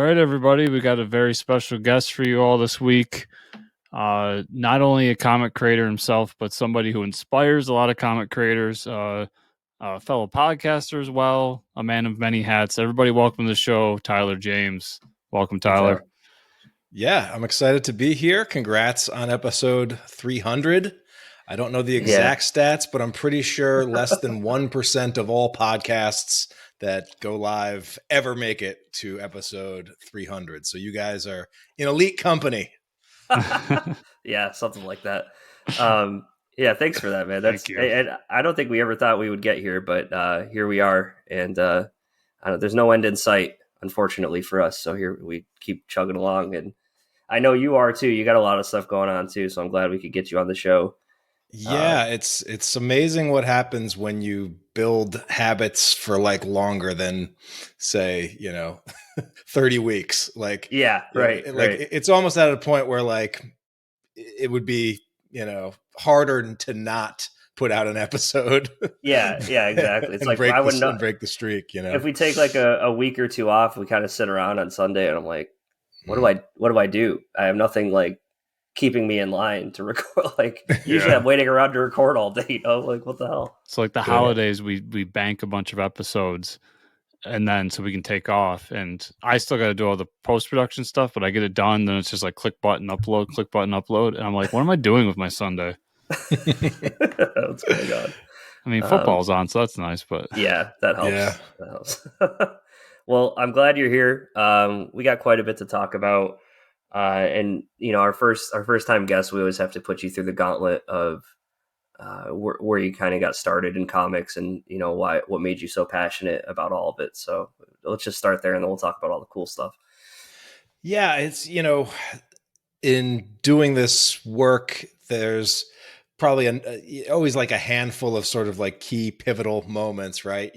right, everybody. We got a very special guest for you all this week. Not only a comic creator himself, but somebody who inspires a lot of comic creators, a fellow podcaster as well, a man of many hats. Everybody welcome to the show, Tyler James. Welcome, Tyler. Yeah, I'm excited to be here. Congrats on episode 300. I don't know the exact stats, but I'm pretty sure less than 1% of all podcasts that go live ever make it to episode 300. So you guys are in elite company. Yeah, something like that. Yeah, thanks for that, man. That's Thank you. And I don't think we ever thought we would get here, but here we are, and there's no end in sight, unfortunately for us. So here we keep chugging along, and I know you are too. You got a lot of stuff going on too, so I'm glad we could get you on the show. Yeah, it's amazing what happens when you build habits for like longer than, say, 30 weeks. Like, yeah, right. It's almost at a point where like it would be, harder to not put out an episode. Yeah, exactly. It's like I wouldn't break the streak. If we take like a week or two off, we kind of sit around on Sunday, and I'm like, what do I do? I have nothing like keeping me in line to record. Like usually I'm waiting around to record all day. Like, what the hell? So like the holidays, we bank a bunch of episodes, and then so we can take off. And I still got to do all the post-production stuff, but I get it done. Then it's just like click button, upload. And I'm like, what am I doing with my Sunday? What's going on? I mean, football's on, so that's nice, but yeah, that helps. Yeah. That helps. Well, I'm glad you're here. We got quite a bit to talk about. And our first time guest, we always have to put you through the gauntlet of where you kind of got started in comics, and what made you so passionate about all of it. So let's just start there, and then we'll talk about all the cool stuff. Yeah, it's in doing this work, there's probably always like a handful of sort of like key pivotal moments, right?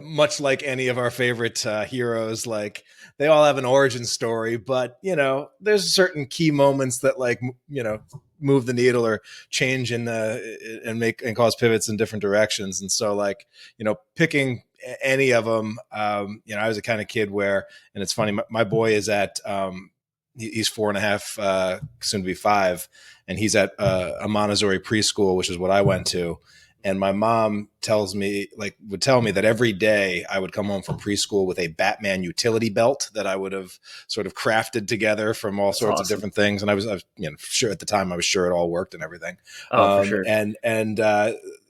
Much like any of our favorite heroes, like they all have an origin story, but there's certain key moments that like move the needle or change and cause pivots in different directions. And so like picking any of them, I was a kind of kid where, and it's funny, my boy is at he's 4.5, soon to be 5, and he's at a Montessori preschool, which is what I went to. And my mom would tell me that every day I would come home from preschool with a Batman utility belt that I would have sort of crafted together from all sorts of different things. And I was sure at the time I was sure it all worked and everything. For sure. And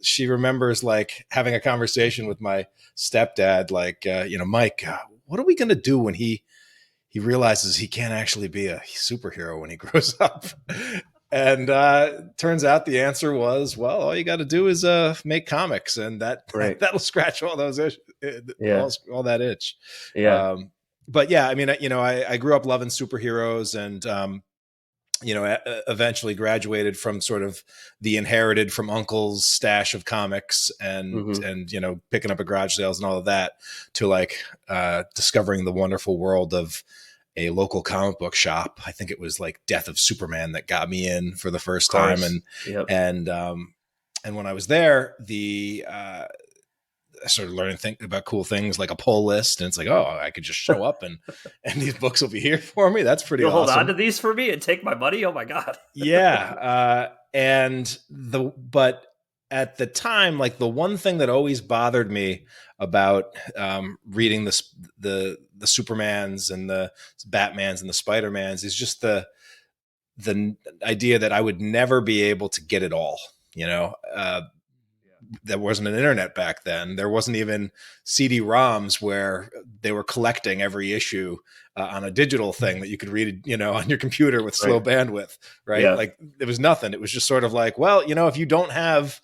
she remembers like having a conversation with my stepdad, like, Mike, what are we going to do when he realizes he can't actually be a superhero when he grows up? And turns out the answer was, well, all you got to do is make comics, and that'll scratch all those issues, all that itch. Yeah. But yeah, I mean, I grew up loving superheroes, and eventually graduated from sort of the inherited from uncle's stash of comics and picking up at garage sales and all of that to like discovering the wonderful world of a local comic book shop. I think it was like Death of Superman that got me in for the first time. And when I was there, I started learning about cool things like a pull list, and it's like, oh, I could just show up and these books will be here for me. That's pretty awesome. Hold on to these for me and take my money. Oh my God. Yeah. But at the time, like the one thing that always bothered me about reading the Supermans and the Batmans and the Spider-Mans is just the idea that I would never be able to get it all. There wasn't an internet back then. There wasn't even CD-ROMs where they were collecting every issue on a digital thing that you could read, on your computer with slow bandwidth, right? Yeah. Like there was nothing. It was just sort of like, well, if you don't have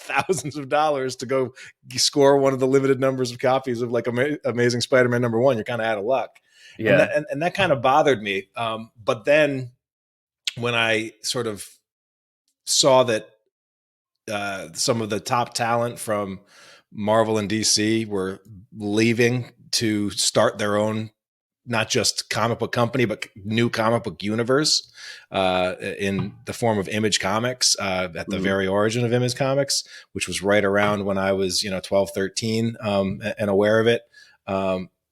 thousands of dollars to go score one of the limited numbers of copies of like Amazing Spider-Man #1, you're kind of out of luck. Yeah. And that kind of bothered me. But then when I sort of saw that some of the top talent from Marvel and DC were leaving to start their own, not just comic book company, but new comic book universe in the form of Image Comics at the very origin of Image Comics, which was right around when I was, 12, 13 and aware of it.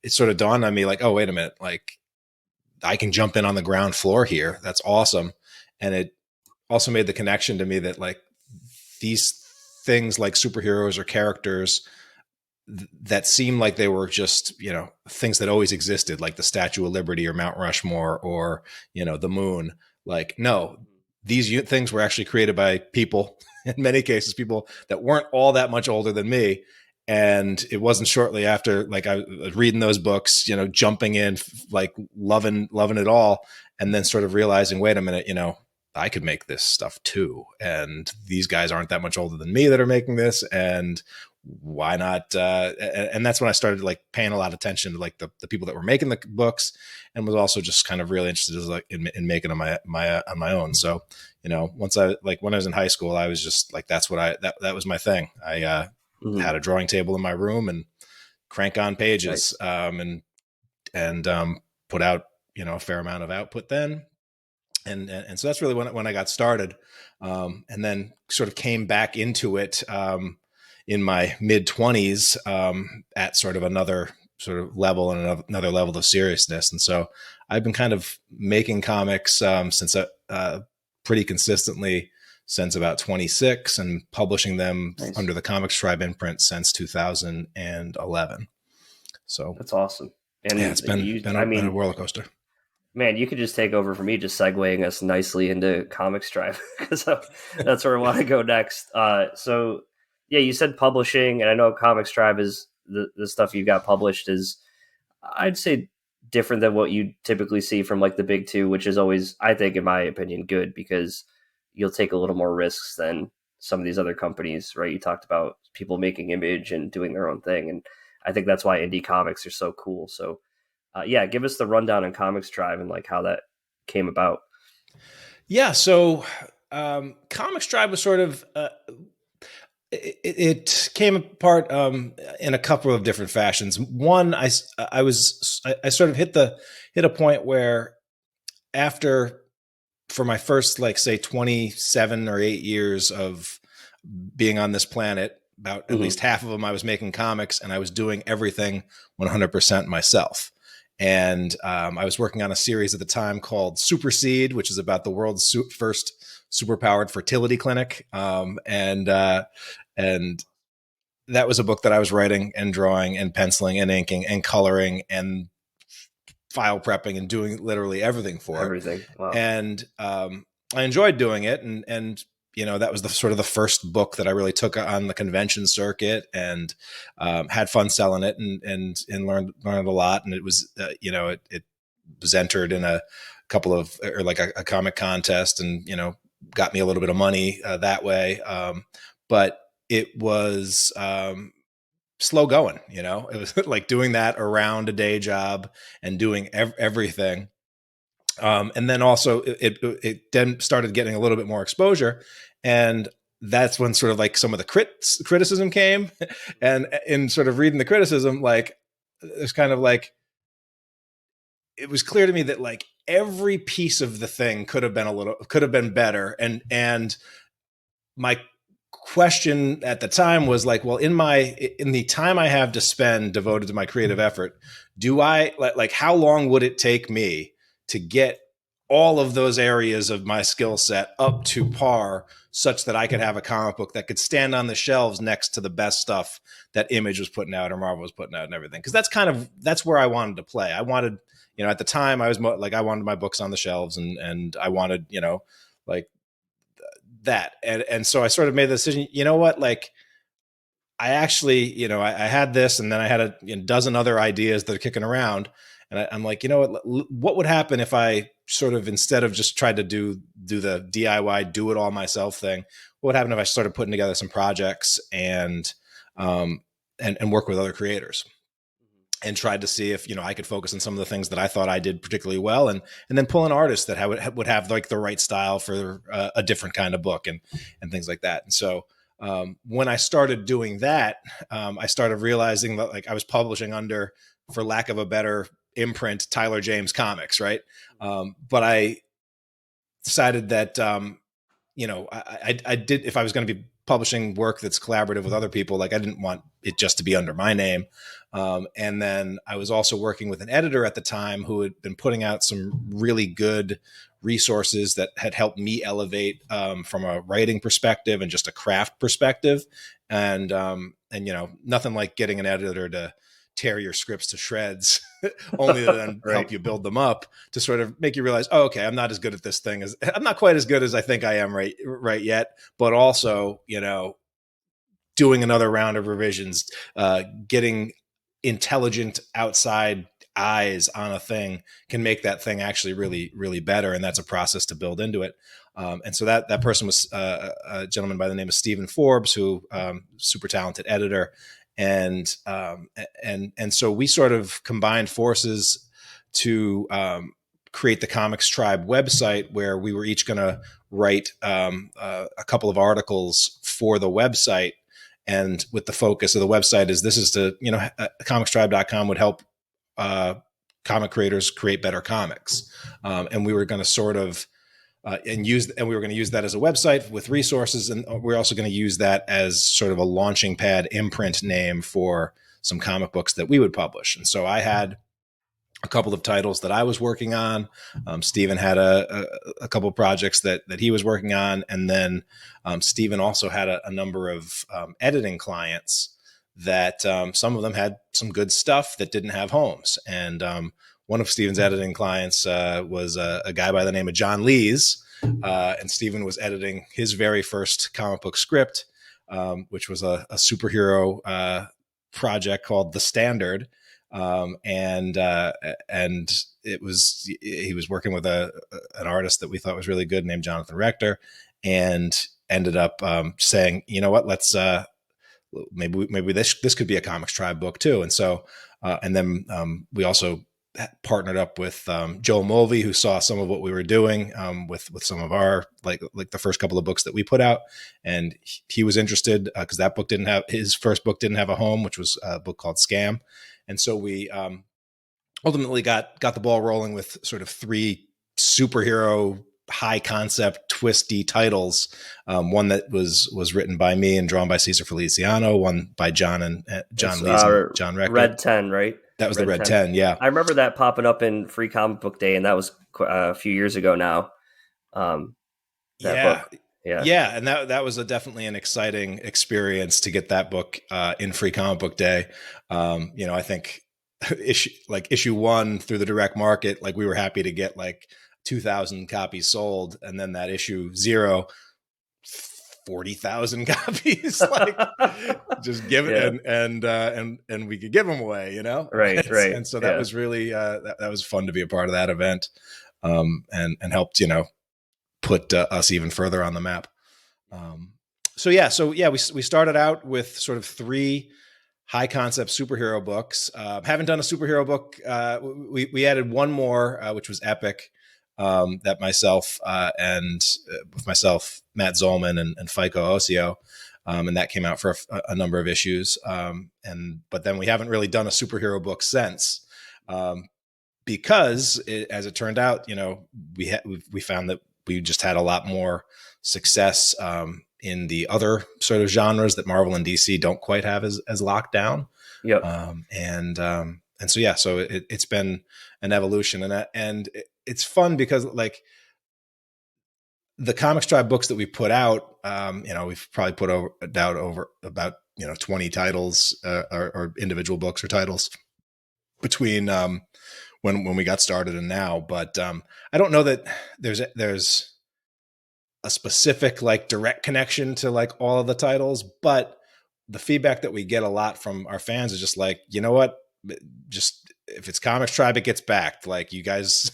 it sort of dawned on me like, oh, wait a minute, like I can jump in on the ground floor here. That's awesome. And it also made the connection to me that like these things like superheroes or characters that seemed like they were just, things that always existed, like the Statue of Liberty or Mount Rushmore or, the moon. Like, no, these things were actually created by people, in many cases, people that weren't all that much older than me. And it wasn't shortly after, like, I was reading those books, jumping in, like loving it all. And then sort of realizing, wait a minute, I could make this stuff too. And these guys aren't that much older than me that are making this. And why not? And that's when I started like paying a lot of attention to like the people that were making the books, and was also just kind of really interested in making them on my own. So, once when I was in high school, I was just like, that's what that was my thing. I had a drawing table in my room and crank on pages, and put out, a fair amount of output then. And so that's really when I got started, and then sort of came back into it, in my mid-20s, at sort of another sort of level and another level of seriousness. And so I've been kind of making comics since pretty consistently since about 26, and publishing them under the ComixTribe imprint since 2011. So that's awesome. And yeah, it's been a roller coaster. Man, you could just take over for me, just segueing us nicely into ComixTribe, because that's where I want to go next. So, yeah, you said publishing, and I know ComixTribe is the stuff you got published is, I'd say, different than what you typically see from like the big two, which is always, I think, in my opinion, good, because you'll take a little more risks than some of these other companies, right? You talked about people making Image and doing their own thing, and I think that's why indie comics are so cool. So, yeah, give us the rundown on ComixTribe and like how that came about. Yeah, so ComixTribe was sort of it came apart in a couple of different fashions. One, I sort of hit a point where, after, for my first, like, say 27 or 8 years of being on this planet, about at least half of them I was making comics, and I was doing everything 100% myself. And I was working on a series at the time called Super Seed, which is about the world's first superpowered fertility clinic. And that was a book that I was writing and drawing and penciling and inking and coloring and file prepping and doing literally everything for. Everything. Wow. And I enjoyed doing it. And that was the sort of the first book that I really took on the convention circuit, and had fun selling it, and learned a lot. And it was, it was entered in a couple of, or like a comic contest, and, got me a little bit of money that way. But it was slow going, it was like doing that around a day job and doing everything. And then also it then started getting a little bit more exposure, and that's when sort of like some of the criticism came. And in sort of reading the criticism, like, it's kind of like, it was clear to me that like every piece of the thing could have been better. And my question at the time was like, well, in the time I have to spend devoted to my creative effort, do I like, how long would it take me to get all of those areas of my skill set up to par, such that I could have a comic book that could stand on the shelves next to the best stuff that Image was putting out or Marvel was putting out and everything? Because that's where I wanted to play. I wanted, at the time I was like, I wanted my books on the shelves, and I wanted, like that. And so I sort of made the decision, what, like, I actually, I had this, and then I had a dozen other ideas that are kicking around. And I'm like, what would happen if I sort of, instead of just tried to do the DIY, do it all myself thing, what would happen if I started putting together some projects and work with other creators, and tried to see if, I could focus on some of the things that I thought I did particularly well, and then pull in artists that would have like the right style for a different kind of book, and things like that. And so when I started doing that, I started realizing that, like, I was publishing under, for lack of a better imprint, Tyler James Comics, right? But I decided that, I did, if I was going to be publishing work that's collaborative with other people, like I didn't want it just to be under my name. And then I was also working with an editor at the time who had been putting out some really good resources that had helped me elevate from a writing perspective and just a craft perspective. And nothing like getting an editor to tear your scripts to shreds only to then Right. help you build them up to sort of make you realize, oh, okay, I'm not as good at this thing as I'm not quite as good as I think I am right yet, but also, doing another round of revisions, getting intelligent outside eyes on a thing can make that thing actually really, really better. And that's a process to build into it. And so that person was a gentleman by the name of Stephen Forbes, who super talented editor. And so we sort of combined forces to create the ComixTribe website, where we were each going to write a couple of articles for the website. And with the focus of the website is ComixTribe.com would help comic creators create better comics. And we were going to sort of we were going to use that as a website with resources. And we're also going to use that as sort of a launching pad imprint name for some comic books that we would publish. And so I had a couple of titles that I was working on. Stephen had a couple of projects that he was working on. And then Stephen also had a number of editing clients that some of them had some good stuff that didn't have homes. And one of Stephen's editing clients was a guy by the name of John Lees. And Stephen was editing his very first comic book script, which was a superhero project called The Standard. And it was, he was working with an artist that we thought was really good named Jonathan Rector, and ended up saying, you know what, let's maybe this could be a ComixTribe book too. And so and then we also partnered up with Joel Mulvey, who saw some of what we were doing with some of our like the first couple of books that we put out, and he was interested because that book his first book didn't have a home, which was a book called Scam. And so we ultimately got the ball rolling with sort of 3 superhero high concept twisty titles. One that was written by me and drawn by Cesar Feliciano, one by John Lees and John Rector. Red 10, right? That was the Red 10, yeah. I remember that popping up in Free Comic Book Day, and that was a few years ago now. Book. Yeah, and that was definitely an exciting experience to get that book in Free Comic Book Day. I think issue 1 through the direct market, like we were happy to get like 2,000 copies sold, and then that issue 0, 40,000 copies, like just give it, and we could give them away, right. And so that was really that was fun to be a part of that event, and helped put us even further on the map. We started out with sort of 3 high concept superhero books. Haven't done a superhero book. We added one more, which was Epic, that myself with myself, Matt Zollman and Fico Osio, and that came out for a number of issues. But then we haven't really done a superhero book since, because as it turned out, we found that we just had a lot more success in the other sort of genres that Marvel and DC don't quite have as locked down. Yep. So it's been an evolution, and it's fun because like the ComixTribe books that we put out, we've probably put over about 20 titles or individual books or titles between when we got started and now. But I don't know that there's a specific like direct connection to like all of the titles, but the feedback that we get a lot from our fans is just like, you know what, just if it's ComixTribe, it gets backed. Like you guys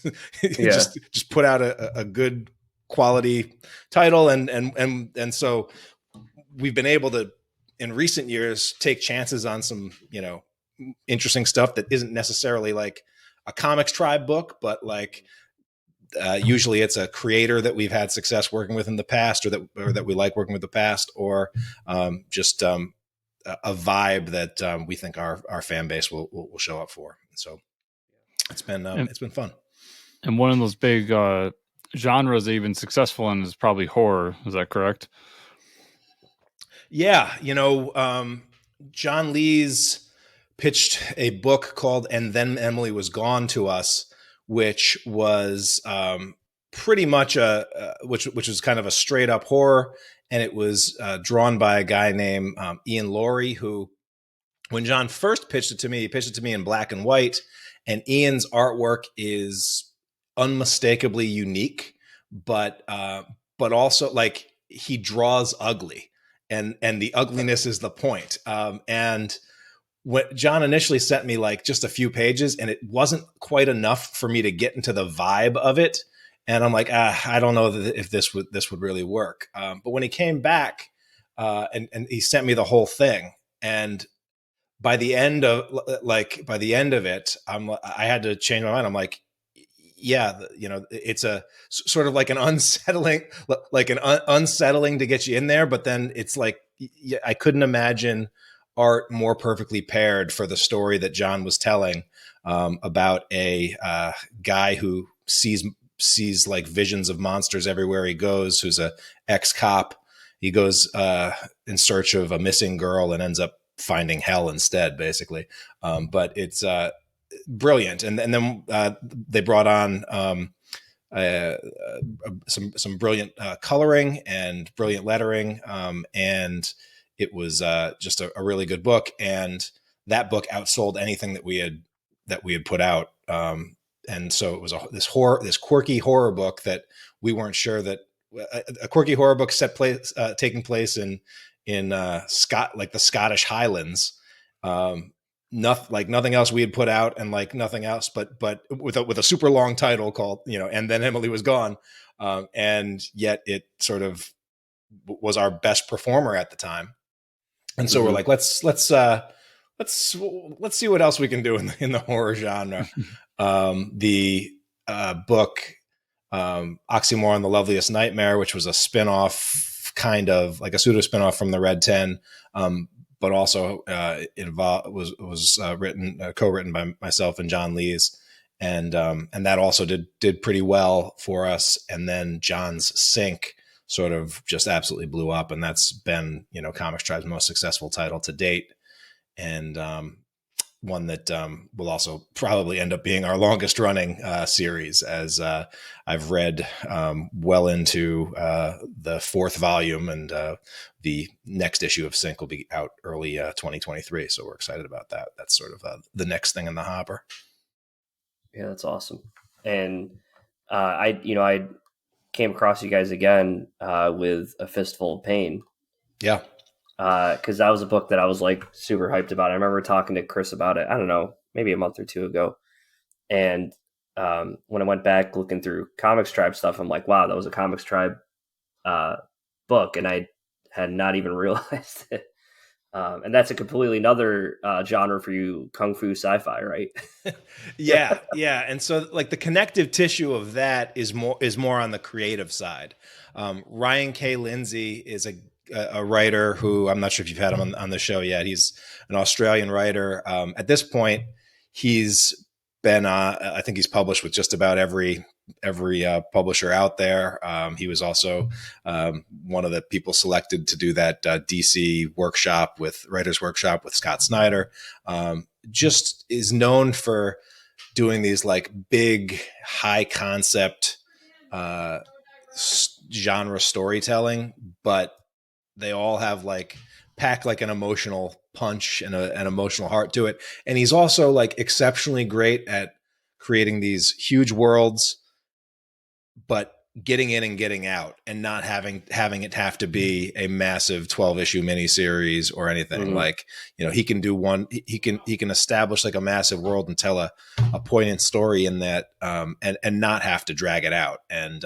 just put out a good quality title. And so we've been able to, in recent years, take chances on some, interesting stuff that isn't necessarily like a ComixTribe book, but like usually it's a creator that we've had success working with in the past, or that we like working with the past, or just a vibe that we think our fan base will show up for. So it's been fun. And one of those big genres that you've been successful in is probably horror. Is that correct? Yeah, John Lees pitched a book called "And Then Emily Was Gone" to us, which was pretty much which was kind of a straight up horror, and it was drawn by a guy named Ian Laurie, who, when John first pitched it to me, he pitched it to me in black and white, and Ian's artwork is unmistakably unique, but also like he draws ugly, and the ugliness is the point. And what John initially sent me like just a few pages, and it wasn't quite enough for me to get into the vibe of it. And I'm like, I don't know if this would really work. But when he came back and he sent me the whole thing, and by the end of it, I had to change my mind. I'm like, yeah, it's a sort of like an unsettling, unsettling to get you in there. But then it's like, I couldn't imagine art more perfectly paired for the story that John was telling, about a guy who sees like visions of monsters everywhere he goes, who's a ex-cop. He goes in search of a missing girl and ends up finding hell instead, basically. But it's brilliant. And then they brought on some brilliant coloring and brilliant lettering, and it was just a really good book. And that book outsold anything that we had put out. And so it was this quirky horror book that we weren't sure that a quirky horror book taking place in the Scottish Highlands. Nothing else we had put out, and like nothing else, but with a super long title called, "And Then Emily Was Gone," and yet it sort of was our best performer at the time. And so we're like, let's see what else we can do in the horror genre. The book Oxymoron: The Loveliest Nightmare, which was a spinoff, kind of like a pseudo spinoff from the Red 10, but also was co-written by myself and John Lees, and that also did pretty well for us. And then John's Sync sort of just absolutely blew up, and that's been ComixTribe's most successful title to date, and one that will also probably end up being our longest running series, as I've read well into the 4th volume, and the next issue of Sync will be out early 2023. So we're excited about that. That's sort of the next thing in the hopper. Yeah, that's awesome. And I came across you guys again with A Fistful of Pain. Yeah. Because that was a book that I was like super hyped about. I remember talking to Chris about it, I don't know, maybe a month or two ago. And when I went back looking through ComixTribe stuff, I'm like, wow, that was a ComixTribe book. And I had not even realized it. And that's a completely another genre for you, Kung Fu sci-fi, right? Yeah. And so like the connective tissue of that is more on the creative side. Ryan K. Lindsay is a writer who, I'm not sure if you've had him on the show yet. He's an Australian writer. At this point, he's been, I think he's published with just about every publisher out there. He was also one of the people selected to do that DC writer's workshop with Scott Snyder. Just is known for doing these like big, high concept genre storytelling, but they all have pack like an emotional punch and an emotional heart to it. And he's also like exceptionally great at creating these huge worlds, but getting in and getting out, and not having it have to be a massive 12-issue miniseries or anything. Like, he can do he can establish like a massive world and tell a poignant story in that, and not have to drag it out. And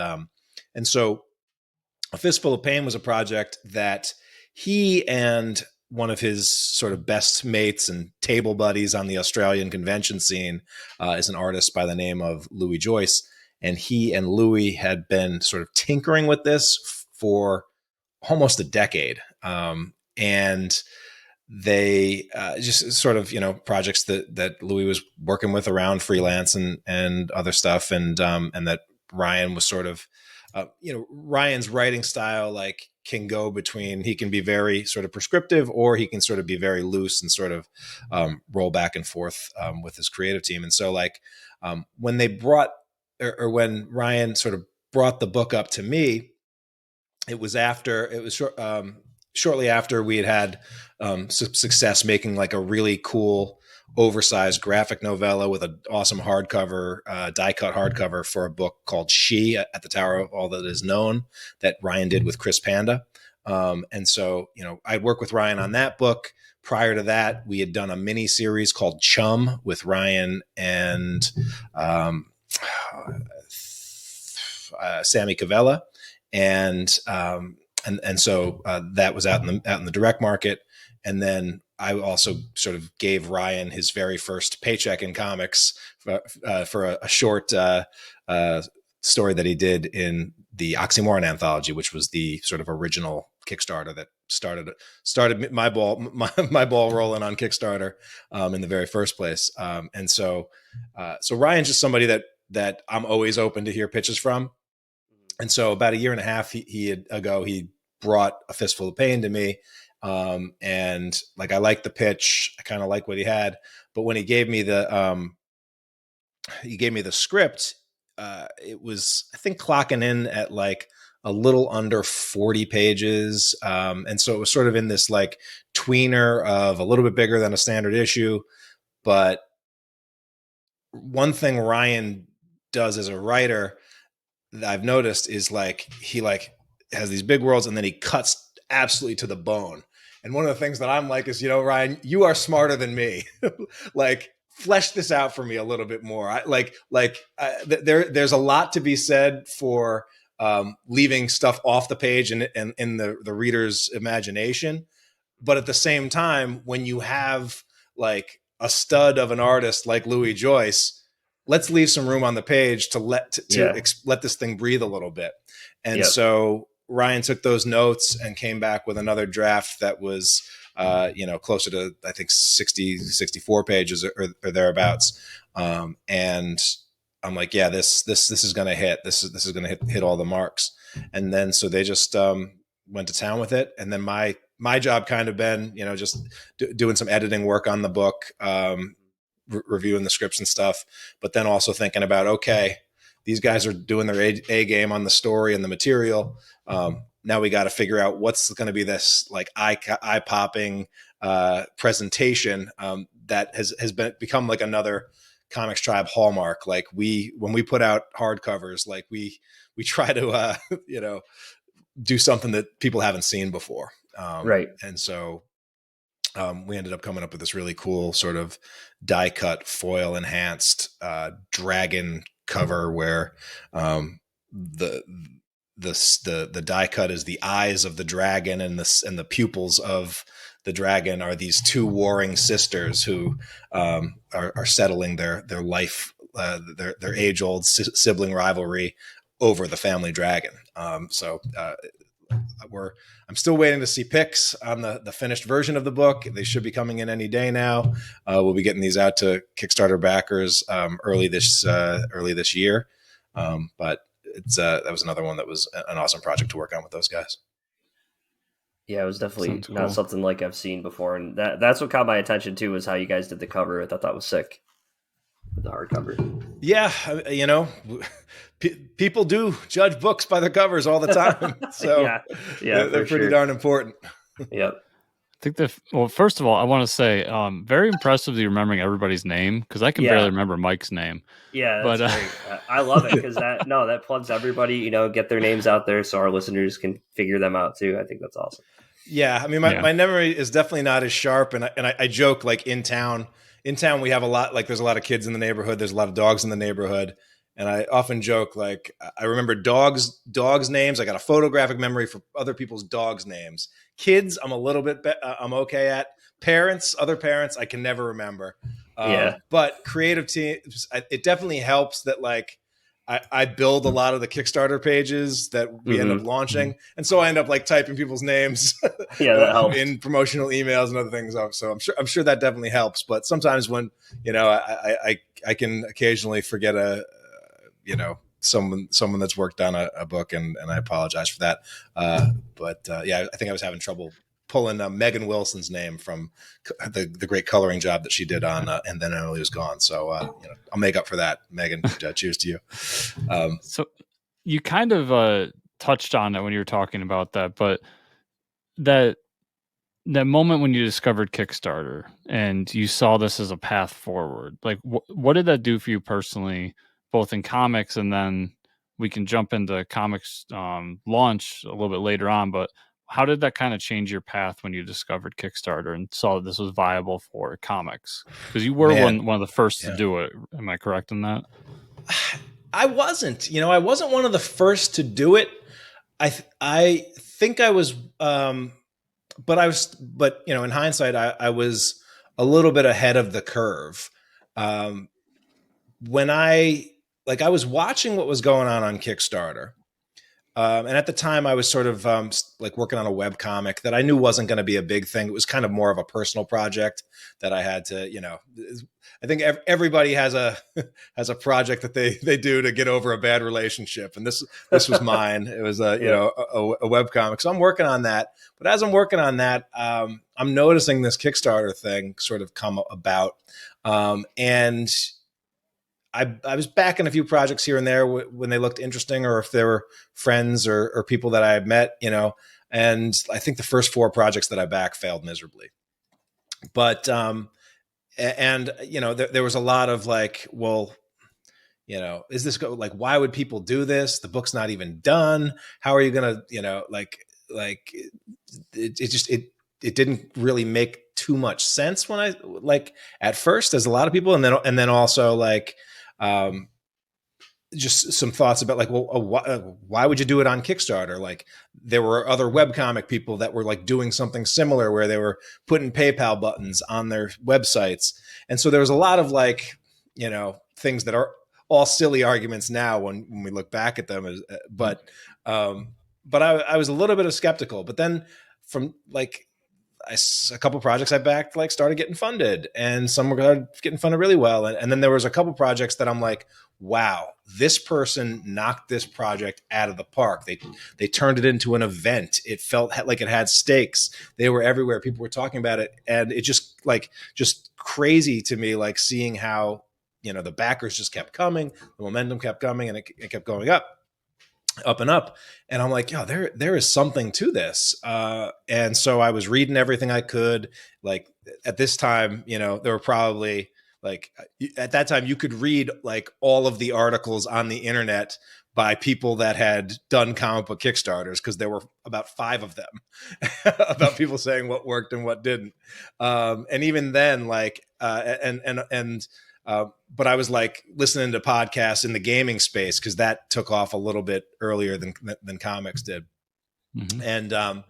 so A Fistful of Pain was a project that he and one of his sort of best mates and table buddies on the Australian convention scene is an artist by the name of Louis Joyce. And he and Louis had been sort of tinkering with this for almost a decade. And they just sort of, projects that Louis was working with around freelance and other stuff. And that Ryan was sort of, Ryan's writing style like can go between, he can be very sort of prescriptive, or he can sort of be very loose and sort of roll back and forth with his creative team. And so like when they brought, or when Ryan sort of brought the book up to me, it was shortly after we had success making like a really cool oversized graphic novella with an awesome hardcover, die cut hardcover for a book called She at the Tower of All That Is Known that Ryan did with Chris Panda. And so, you know, I'd work with Ryan on that book. Prior to that, we had done a mini series called Chum with Ryan and Sammy Cavella. And so that was out in the direct market. And then I also sort of gave Ryan his very first paycheck in comics for a short story that he did in the Oxymoron anthology, which was the sort of original Kickstarter that started my ball rolling on Kickstarter in the very first place. And so Ryan's just somebody that I'm always open to hear pitches from. And so about a year and a half ago, he brought A Fistful of Pain to me. And like, I liked the pitch. I kind of like what he had, but when he gave me the script, it was, I think, clocking in at like a little under 40 pages. And so it was sort of in this like tweener of a little bit bigger than a standard issue. But one thing Ryan does as a writer that I've noticed is like, he like has these big worlds and then he cuts absolutely to the bone. And one of the things that I'm like is, you know, Ryan, you are smarter than me. Like, flesh this out for me a little bit more. There's a lot to be said for leaving stuff off the page and in the reader's imagination. But at the same time, when you have like a stud of an artist like Louis Joyce, let's leave some room on the page to let this thing breathe a little bit. And so Ryan took those notes and came back with another draft that was, closer to, I think, 64 pages or thereabouts. And I'm like, yeah, this is going to hit. This is going to hit all the marks. And then so they just went to town with it. And then my job kind of been, you know, just doing some editing work on the book, reviewing the scripts and stuff, but then also thinking about, okay, these guys are doing their A game on the story and the material. Now we got to figure out what's going to be this like eye popping presentation that has become like another ComixTribe hallmark. Like when we put out hardcovers, like we try to do something that people haven't seen before. Right. And so we ended up coming up with this really cool sort of die cut foil enhanced dragon cover where the die cut is the eyes of the dragon and the pupils of the dragon are these two warring sisters who are settling their life, their age old sibling rivalry over the family dragon. I'm still waiting to see pics on the finished version of the book. They should be coming in any day now. We'll be getting these out to Kickstarter backers early this year. But that was another one that was an awesome project to work on with those guys. Yeah, it was definitely not something like I've seen before, and that's what caught my attention too, was how you guys did the cover. I thought that was sick, the hardcover. Yeah, you know, people do judge books by their covers all the time, so yeah, they're pretty darn important. Yep. I think first of all, I want to say, very impressively remembering everybody's name, because I can barely remember Mike's name. Yeah, that's great. I love it because that plugs everybody. You know, get their names out there so our listeners can figure them out too. I think that's awesome. Yeah, I mean, my memory is definitely not as sharp, and I joke like in town we have a lot, like there's a lot of kids in the neighborhood, there's a lot of dogs in the neighborhood. And I often joke, like, I remember dogs' names. I got a photographic memory for other people's dogs' names. Kids, I'm a little bit, I'm okay at. Parents, other parents, I can never remember. But creative teams, it definitely helps that, like, I build a lot of the Kickstarter pages that we end up launching. And so I end up, like, typing people's names that helps. In promotional emails and other things. So I'm sure that definitely helps. But sometimes when, you know, I can occasionally forget someone that's worked on a book, and I apologize for that. But yeah, I think I was having trouble pulling Megan Wilson's name from the great coloring job that she did on And Then Emily Was Gone. So I'll make up for that, Megan. Cheers to you. So you kind of touched on it when you were talking about that, but that moment when you discovered Kickstarter and you saw this as a path forward, like what did that do for you personally, both in comics, and then we can jump into comics launch a little bit later on, but how did that kind of change your path when you discovered Kickstarter and saw that this was viable for comics? Because you were one of the first to do it. Am I correct in that? I wasn't. I wasn't one of the first to do it. I think I was, but in hindsight, I was a little bit ahead of the curve. When I was watching what was going on Kickstarter. And at the time, I was sort of working on a web comic that I knew wasn't going to be a big thing. It was kind of more of a personal project that I had to, I think everybody has a project that they do to get over a bad relationship, and this was mine. It was a web comic, so I'm working on that. But as I'm working on that, I'm noticing this Kickstarter thing sort of come about, and I was backing a few projects here and there when they looked interesting, or if they were friends or people that I had met, and I think the first 4 projects that I backed failed miserably. But, there was a lot of is this why would people do this? The book's not even done. How are you going to, it didn't really make too much sense when I at first, as a lot of people, and then also just some thoughts about why would you do it on Kickstarter? There were other webcomic people that were doing something similar where they were putting PayPal buttons on their websites. And so there was a lot of things that are all silly arguments now when we look back at them. But I was a little bit of skeptical, but then from a couple projects I backed started getting funded, and some were getting funded really well. And then there was a couple projects that I'm like, wow, this person knocked this project out of the park. They turned it into an event. It felt like it had stakes. They were everywhere. People were talking about it. And it just crazy to me, seeing how, the backers just kept coming, the momentum kept coming, and it kept going up and up. And I'm like, there is something to this. And so I was reading everything I could. At this time, there were probably at that time you could read all of the articles on the internet by people that had done comic book Kickstarters, because there were about 5 of them about people saying what worked and what didn't. And even then, but I was listening to podcasts in the gaming space, because that took off a little bit earlier than comics did. Mm-hmm. And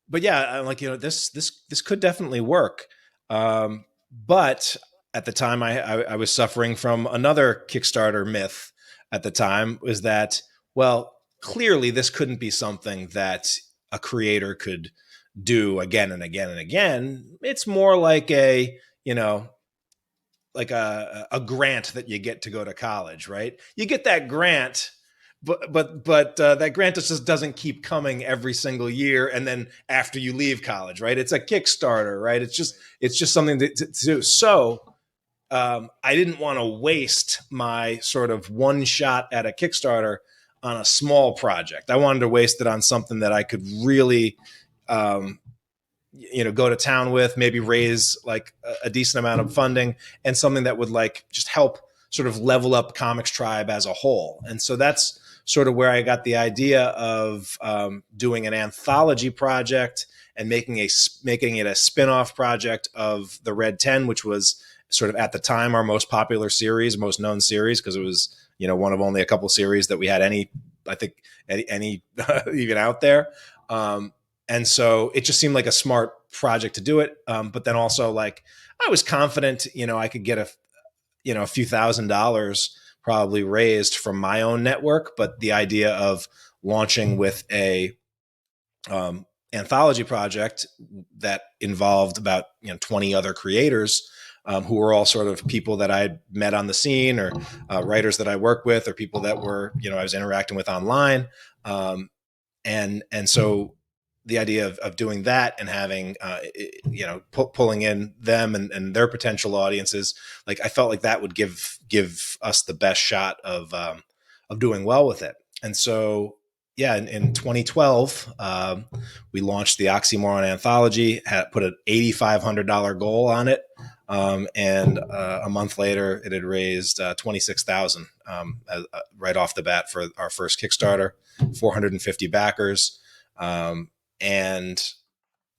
but yeah, I'm this could definitely work. But at the time, I was suffering from another Kickstarter myth. At the time, was that, well, clearly this couldn't be something that a creator could do again and again and again. It's more like a grant that you get to go to college, right? You get that grant, but that grant just doesn't keep coming every single year. And then after you leave college, right? It's a Kickstarter, right? It's just something to do. So I didn't want to waste my sort of one shot at a Kickstarter on a small project. I wanted to waste it on something that I could really, go to town with, maybe raise a decent amount of funding, and something that would just help sort of level up ComixTribe as a whole. And so that's sort of where I got the idea of doing an anthology project and making it a spin-off project of the Red 10, which was sort of at the time our most popular series, most known series, because it was one of only a couple series that we had any even out there. And so it just seemed like a smart project to do it. But then also I was confident, I could get a few $1,000s probably raised from my own network. But the idea of launching with a anthology project that involved about 20 other creators who were all sort of people that I met on the scene, or writers that I work with, or people that were, I was interacting with online. And so the idea of doing that and having, pulling in them and their potential audiences, like I felt like that would give us the best shot of doing well with it. And so, yeah, in 2012, we launched the Oxymoron Anthology, put an $8,500 goal on it. And a month later, it had raised $26,000 right off the bat for our first Kickstarter, 450 backers. And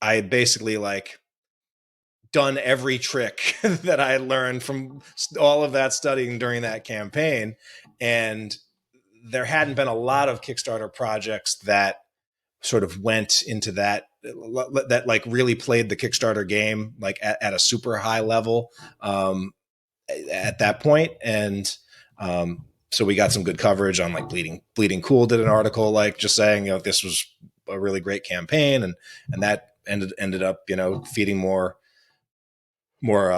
I had basically done every trick that I had learned from all of that studying during that campaign. And there hadn't been a lot of Kickstarter projects that sort of went into that really played the Kickstarter game at a super high level at that point. And so we got some good coverage on Bleeding Cool did an article just saying this was a really great campaign, and that ended up feeding more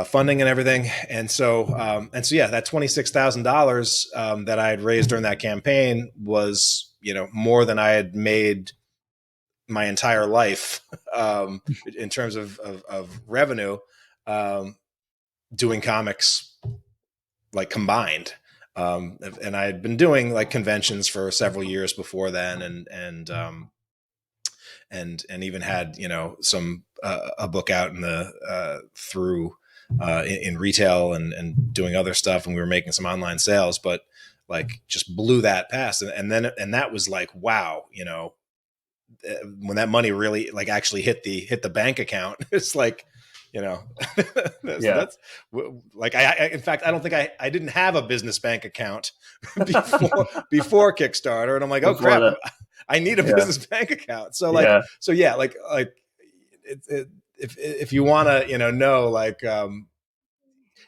funding and everything. And so yeah, that $26,000 that I had raised during that campaign was more than I had made my entire life in terms of revenue doing comics combined. And I had been doing conventions for several years before then, and even had some a book out in the through in retail and doing other stuff, and we were making some online sales, but just blew that past, and that was wow, when that money really actually hit the bank account, it's that's I in fact I don't think I didn't have a business bank account before Kickstarter, and I'm like, oh crap, I need a business bank account. So if you want to know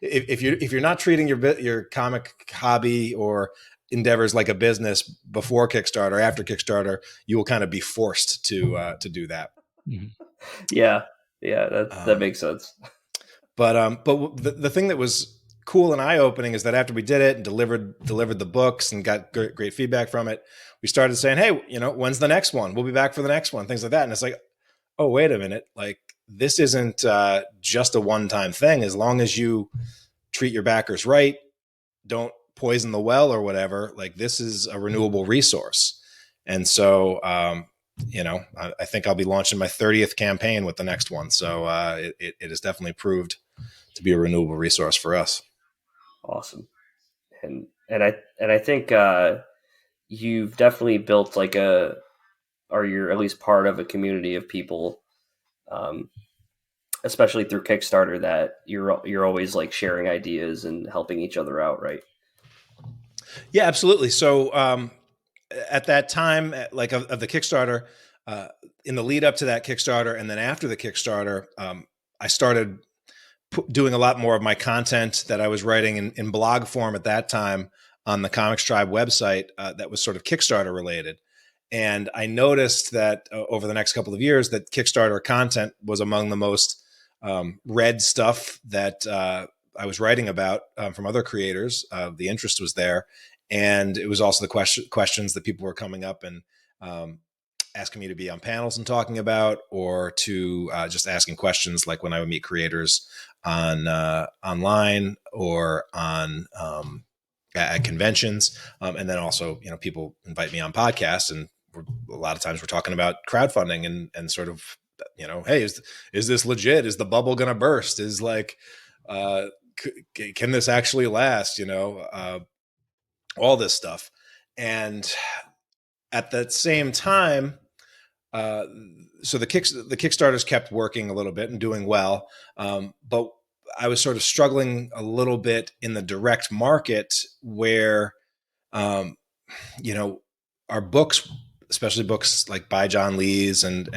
if you're not treating your comic hobby or endeavors like a business before Kickstarter, after Kickstarter, you will kind of be forced to do that. Mm-hmm. Yeah, that makes sense. But the thing that was cool and eye opening is that after we did it and delivered the books and got great feedback from it, we started saying, hey, when's the next one? We'll be back for the next one, things like that. And it's oh, wait a minute, this isn't just a one-time thing. As long as you treat your backers right, don't poison the well or whatever, this is a renewable resource. And so I think I'll be launching my 30th campaign with the next one. So it has definitely proved to be a renewable resource for us. Awesome. And I think you've definitely built or you're at least part of a community of people, especially through Kickstarter, that you're always sharing ideas and helping each other out, right? Yeah, absolutely. So at that time, of the Kickstarter, in the lead up to that Kickstarter, and then after the Kickstarter, I started doing a lot more of my content that I was writing in blog form at that time on the ComixTribe website that was sort of Kickstarter related. And I noticed that over the next couple of years that Kickstarter content was among the most read stuff that I was writing about from other creators. The interest was there. And it was also the questions that people were coming up and asking me to be on panels and talking about, or to just asking questions when I would meet creators on online or on at conventions. And then also, people invite me on podcasts, and a lot of times we're talking about crowdfunding and sort of, hey, is this legit? Is the bubble going to burst? Is can this actually last? All this stuff. And at that same time, so the Kickstarters kept working a little bit and doing well. But I was sort of struggling a little bit in the direct market where, our books, especially books like by John Lees and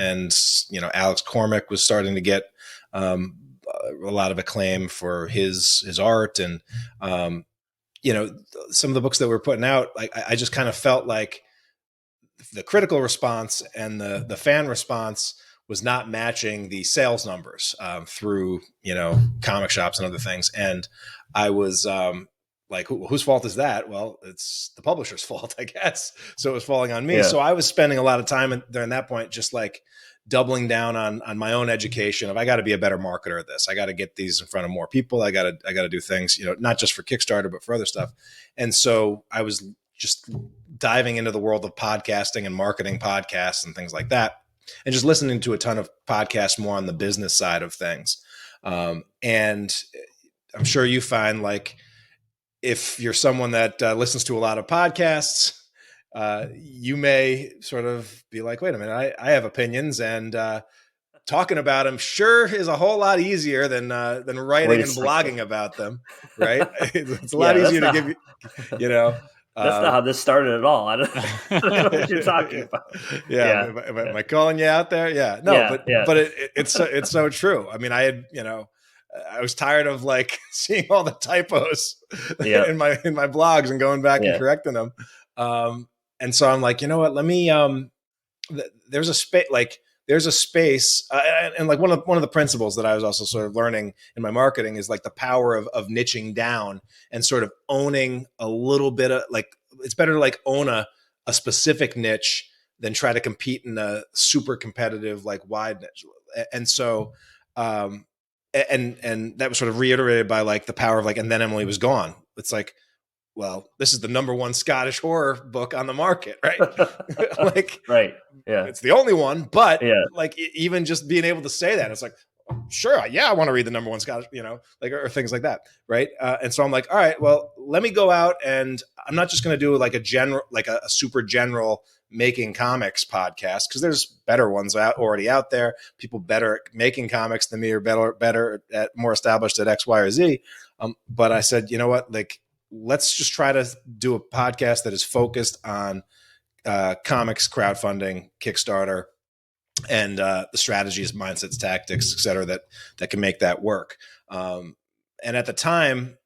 Alex Cormack, was starting to get a lot of acclaim for his art. And, some of the books that we're putting out, I just kind of felt like the critical response and the fan response was not matching the sales numbers through, comic shops and other things. And I was like, whose fault is that? Well, it's the publisher's fault, I guess. So it was falling on me. Yeah. So I was spending a lot of time during that point, just like doubling down on my own education of, I got to be a better marketer of this. I got to get these in front of more people. I got to do things, not just for Kickstarter, but for other stuff. And so I was just diving into the world of podcasting and marketing podcasts and things like that, and just listening to a ton of podcasts more on the business side of things. And I'm sure you find, like, if you're someone that listens to a lot of podcasts, you may sort of be like, wait a minute, I have opinions, and talking about them sure is a whole lot easier than writing and blogging about them, right? It's a lot easier to give you, That's not how this started at all. I don't know what you're talking about. Yeah. Am I calling you out there? Yeah. No, but it's so true. I mean, I had, I was tired of like seeing all the typos in my blogs and going back and correcting them. And so I'm like, you know what, let me, there's a space, and like one of the principles that I was also sort of learning in my marketing is like the power of niching down and sort of owning a little bit of, like, it's better to like own a specific niche than try to compete in a super competitive, like, wide niche. And so, and that was sort of reiterated by like the power of like, and then Emily was gone. It's like, well, this is the #1 Scottish horror book on the market, right? Like, right. Yeah. It's the only one, but like, even just being able to say that, it's like, sure, yeah, I want to read the #1 Scottish, like, or things like that, right? And so I'm like, all right, well, let me go out, and I'm not just going to do like a general, like a super general making comics podcast, because there's better ones already out there. People better at making comics than me, or better at, more established at X, Y, or Z. But I said, you know what, like, let's just try to do a podcast that is focused on comics, crowdfunding, Kickstarter, and the strategies, mindsets, tactics, et cetera, that can make that work. And at the time,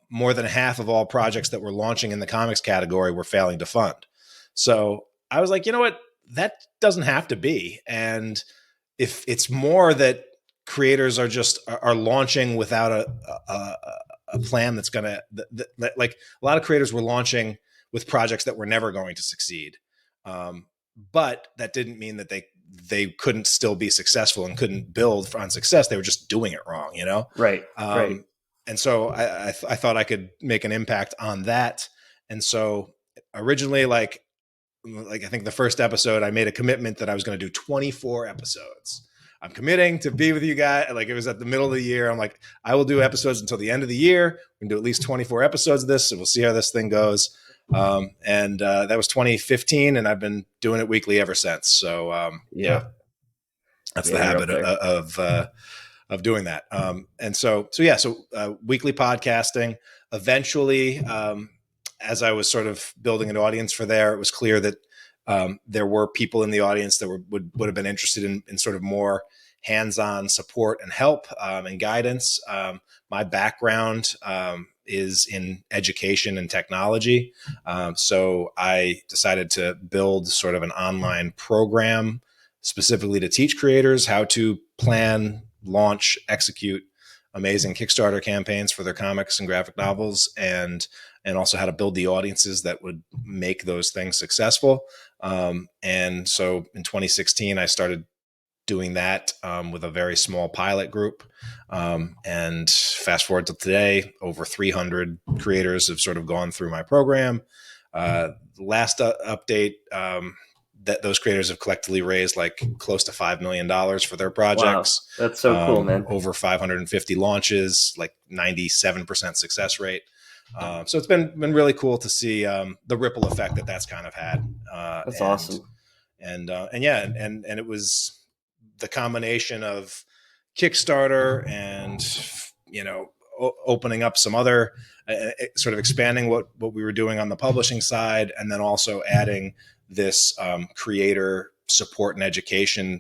more than half of all projects that were launching in the comics category were failing to fund. So I was like, you know what, that doesn't have to be. And if it's more that creators are launching without a plan that's going to, like, a lot of creators were launching with projects that were never going to succeed. But that didn't mean that they couldn't still be successful and couldn't build on success. They were just doing it wrong, Right. Right. And so I thought I could make an impact on that. And so originally, like I think the first episode, I made a commitment that I was going to do 24 episodes. I'm committing to be with you guys. Like, it was at the middle of the year. I'm like, I will do episodes until the end of the year. We can do at least 24 episodes of this, and we'll see how this thing goes. And that was 2015, and I've been doing it weekly ever since. So that's the habit of doing that. And so weekly podcasting. Eventually, as I was sort of building an audience for there, it was clear that there were people in the audience that would have been interested in sort of more hands-on support and help and guidance. My background is in education and technology. So I decided to build sort of an online program specifically to teach creators how to plan, launch, execute amazing Kickstarter campaigns for their comics and graphic novels, and also how to build the audiences that would make those things successful. And so in 2016, I started doing that with a very small pilot group. And fast forward to today, over 300 creators have sort of gone through my program. Last update, that those creators have collectively raised like close to $5 million for their projects. Wow. That's so cool, man. Over 550 launches, like 97% success rate. So it's been really cool to see the ripple effect that's kind of had. That's awesome. And it was the combination of Kickstarter and opening up some other sort of expanding what we were doing on the publishing side, and then also adding this creator support and education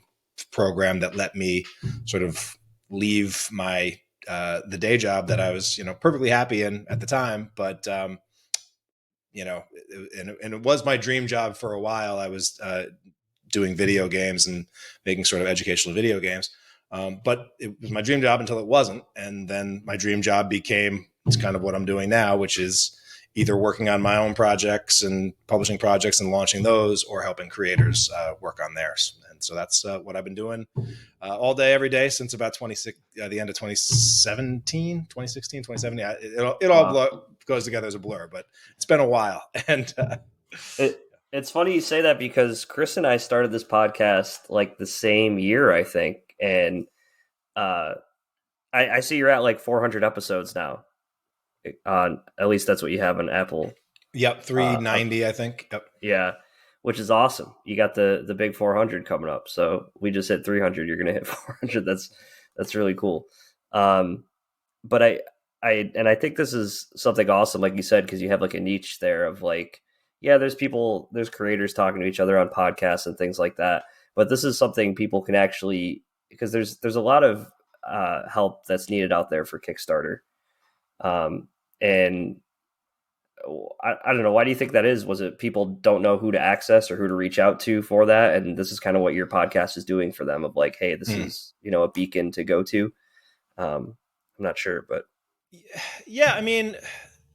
program that let me sort of leave my the day job that I was perfectly happy in at the time, but and it was my dream job for a while. I was doing video games and making sort of educational video games. But it was my dream job until it wasn't. And then my dream job became, it's kind of what I'm doing now, which is either working on my own projects and publishing projects and launching those, or helping creators work on theirs. And so that's what I've been doing all day, every day since about the end of 2017, 2017. It all goes together as a blur, but it's been a while. And it's funny you say that, because Chris and I started this podcast like the same year, I think. And I see you're at like 400 episodes now. At least that's what you have on Apple. Yep, 390, I think. Yep. Yeah, which is awesome. You got the big 400 coming up. So we just hit 300. You're gonna hit 400. That's really cool. But I think this is something awesome, like you said, because you have like a niche there of like, yeah, there's creators talking to each other on podcasts and things like that. But this is something people can actually, because there's a lot of help that's needed out there for Kickstarter. And I don't know, why do you think that is? Was it people don't know who to access or who to reach out to for that? And this is kind of what your podcast is doing for them, of like, hey, this is, a beacon to go to. I'm not sure, but yeah, I mean,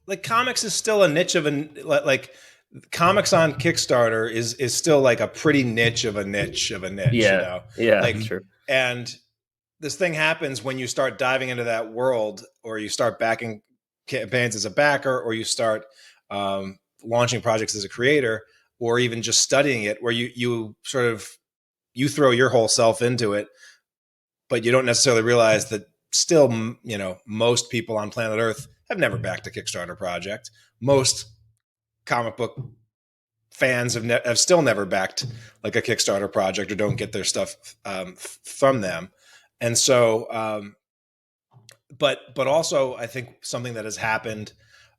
like, comics is still a niche of like comics on Kickstarter is still like a pretty niche of a niche of a niche. Yeah. Yeah. Like, true. And this thing happens when you start diving into that world, or you start backing campaigns as a backer, or you start launching projects as a creator, or even just studying it, where you throw your whole self into it, but you don't necessarily realize that still, most people on planet Earth have never backed a Kickstarter project. Most comic book fans have still never backed like a Kickstarter project, or don't get their stuff from them. And so, but also, I think something that has happened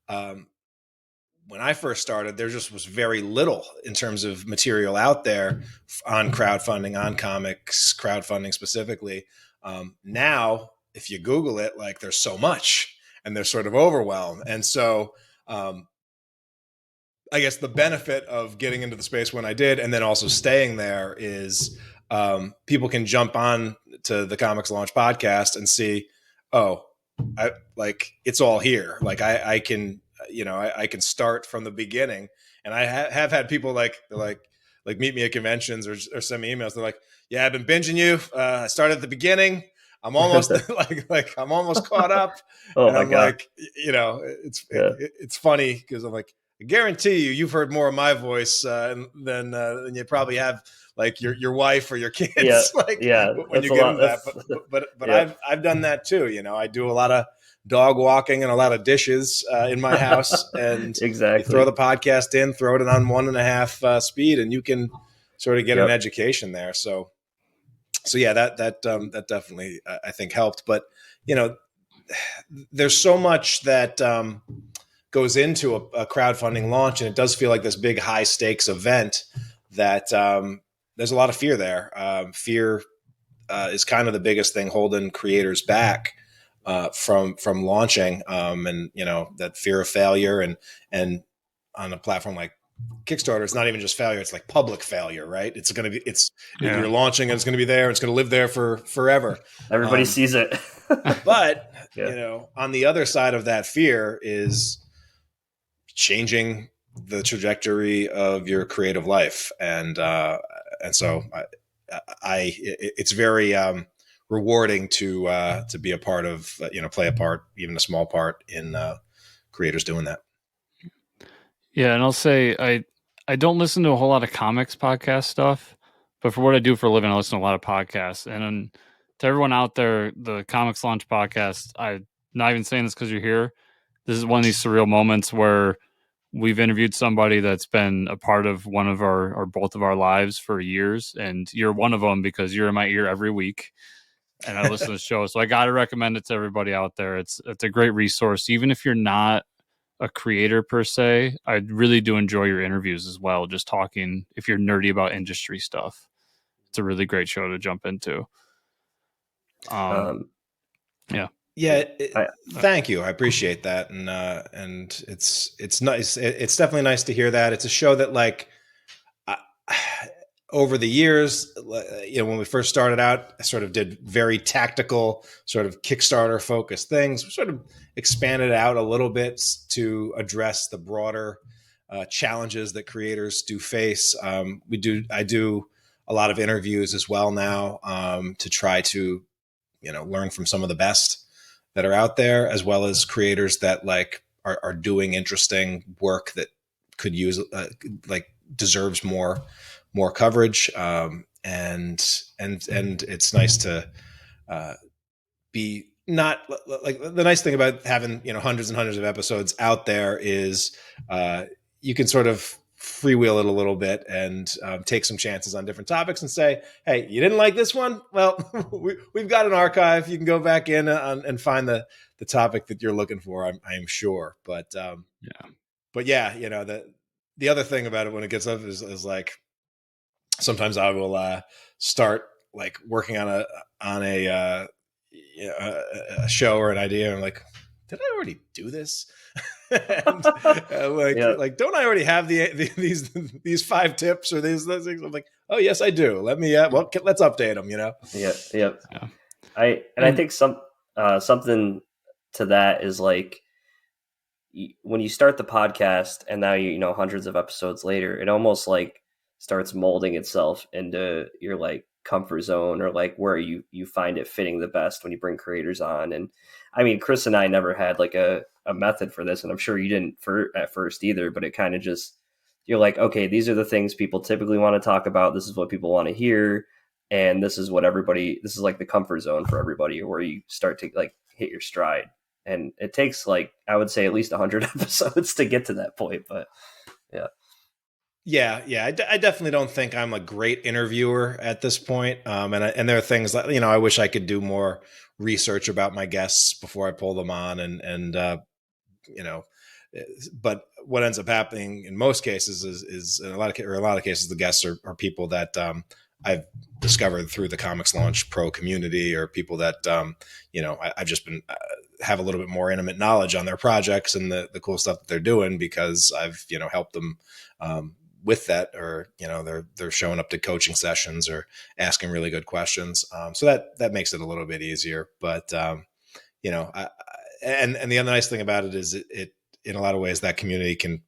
when I first started, there just was very little in terms of material out there on crowdfunding, on comics crowdfunding specifically. Now, if you Google it, like, there's so much, and they're sort of overwhelmed. And so, I guess the benefit of getting into the space when I did, and then also staying there, is people can jump on to the ComixLaunch podcast and see, it's all here. Like, I can, I can start from the beginning. And I have had people like meet me at conventions, or send me emails. They're like, yeah, I've been binging you. I started at the beginning. I'm almost I'm almost caught up. And I'm God. Like, it's funny, because I'm like, I guarantee you've heard more of my voice than you probably have, like, your wife or your kids. Yeah, when you get into that. But yeah. I've done that too. I do a lot of dog walking and a lot of dishes in my house, and exactly. You throw the podcast in, throw it on 1.5 speed, and you can sort of get an education there. So yeah, that definitely I think helped. But there's so much that goes into a crowdfunding launch, and it does feel like this big high stakes event that there's a lot of fear there. Fear is kind of the biggest thing holding creators back from launching, and that fear of failure, and on a platform like Kickstarter, it's not even just failure; it's like public failure, right? It's going to be, you're launching, and it's going to be there, and it's going to live there for forever. Everybody sees it. But on the other side of that fear is changing the trajectory of your creative life, and so it's very rewarding to be a part of, play a part, even a small part, in creators doing that. Yeah, and I'll say I don't listen to a whole lot of comics podcast stuff, but for what I do for a living, I listen to a lot of podcasts. And to everyone out there, the ComixLaunch podcast, I'm not even saying this because you're here. This is one of these surreal moments where we've interviewed somebody that's been a part of one of our, or both of our lives for years, and you're one of them because you're in my ear every week, and I listen to the show. So I got to recommend it to everybody out there. It's a great resource, even if you're not a creator per se. I really do enjoy your interviews as well. Just talking, if you're nerdy about industry stuff, it's a really great show to jump into. Thank you. I appreciate that. And it's nice. It's definitely nice to hear that. It's a show that, like, over the years, when we first started out, I sort of did very tactical, sort of Kickstarter focused things. We sort of expanded out a little bit to address the broader challenges that creators do face. I do a lot of interviews as well now, to try to, learn from some of the best that are out there, as well as creators that are doing interesting work that could use deserves more coverage. And it's nice to be not like the nice thing about having hundreds and hundreds of episodes out there is you can sort of freewheel it a little bit and take some chances on different topics and say, hey, you didn't like this one? Well, we've got an archive. You can go back in and find the topic that you're looking for, I'm sure. But yeah, the other thing about it when it gets up is like, sometimes I will start like working on a show or an idea. And I'm like, did I already do this? And, like, don't I already have these 5 tips or these things? I'm like, oh yes, I do. Let me let's update them. Yeah. I think something to that is like, when you start the podcast and now hundreds of episodes later, it almost like starts molding itself into your like comfort zone, or like where you find it fitting the best when you bring creators on. And I mean, Chris and I never had like a method for this, and I'm sure you didn't at first either, but it kind of just, you're like, okay, these are the things people typically want to talk about. This is what people want to hear. And this is like the comfort zone for everybody, where you start to like hit your stride. And it takes like, I would say at least 100 episodes to get to that point. But yeah. I definitely don't think I'm a great interviewer at this point. And there are things like, I wish I could do more research about my guests before I pull them on, but what ends up happening in most cases is in a lot of cases, the guests are people that I've discovered through the ComixLaunch Pro community, or people that I've just been have a little bit more intimate knowledge on their projects and the cool stuff that they're doing, because I've helped them with that, or they're showing up to coaching sessions or asking really good questions. So that makes it a little bit easier. But and the other nice thing about it is it in a lot of ways that community can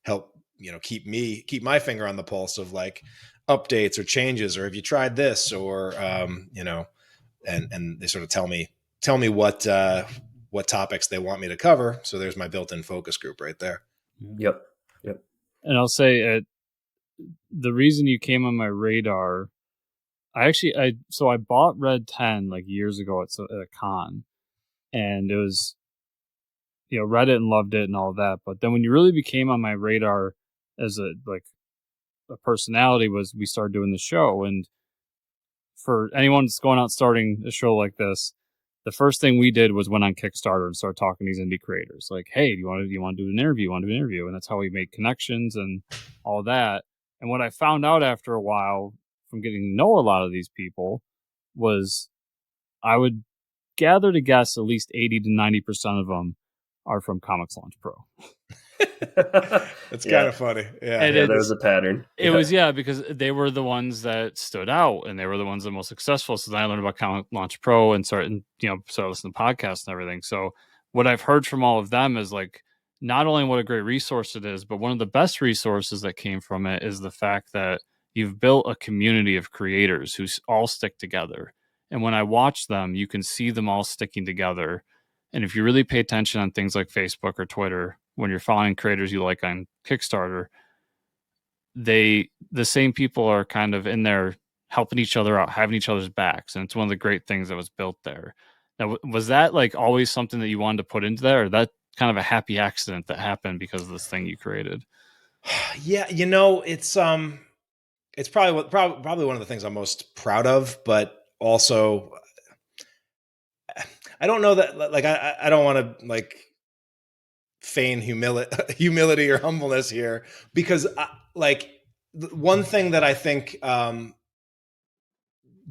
help keep my finger on the pulse of like updates or changes, or have you tried this, or and they sort of tell me what topics they want me to cover. So there's my built-in focus group right there. Yep. And I'll say the reason you came on my radar, I bought Red 10 like years ago at a con, and it was, read it and loved it and all that. But then when you really became on my radar as a personality, was we started doing the show. And for anyone that's going out starting a show like this, the first thing we did was went on Kickstarter and started talking to these indie creators. Like, hey, do you want to do an interview? And that's how we made connections and all that. And what I found out after a while from getting to know a lot of these people was I would gather to guess at least 80 to 90% of them are from ComixLaunch Pro. It's kind of funny. Yeah, there was a pattern. It was, because they were the ones that stood out, and they were the ones that were most successful. So then I learned about ComixLaunch Pro and started listening to podcasts and everything. So what I've heard from all of them is like, not only what a great resource it is, but one of the best resources that came from it is the fact that you've built a community of creators who all stick together. And when I watch them, you can see them all sticking together. And if you really pay attention on things like Facebook or Twitter, when you're following creators you like on Kickstarter, the same people are kind of in there helping each other out, having each other's backs. And it's one of the great things that was built there. Now, was that like always something that you wanted to put into there, or that kind of a happy accident that happened because of this thing you created? Yeah, it's probably one of the things I'm most proud of, but also I don't know that, like, I don't want to like feign humility or humbleness here, because one thing that I think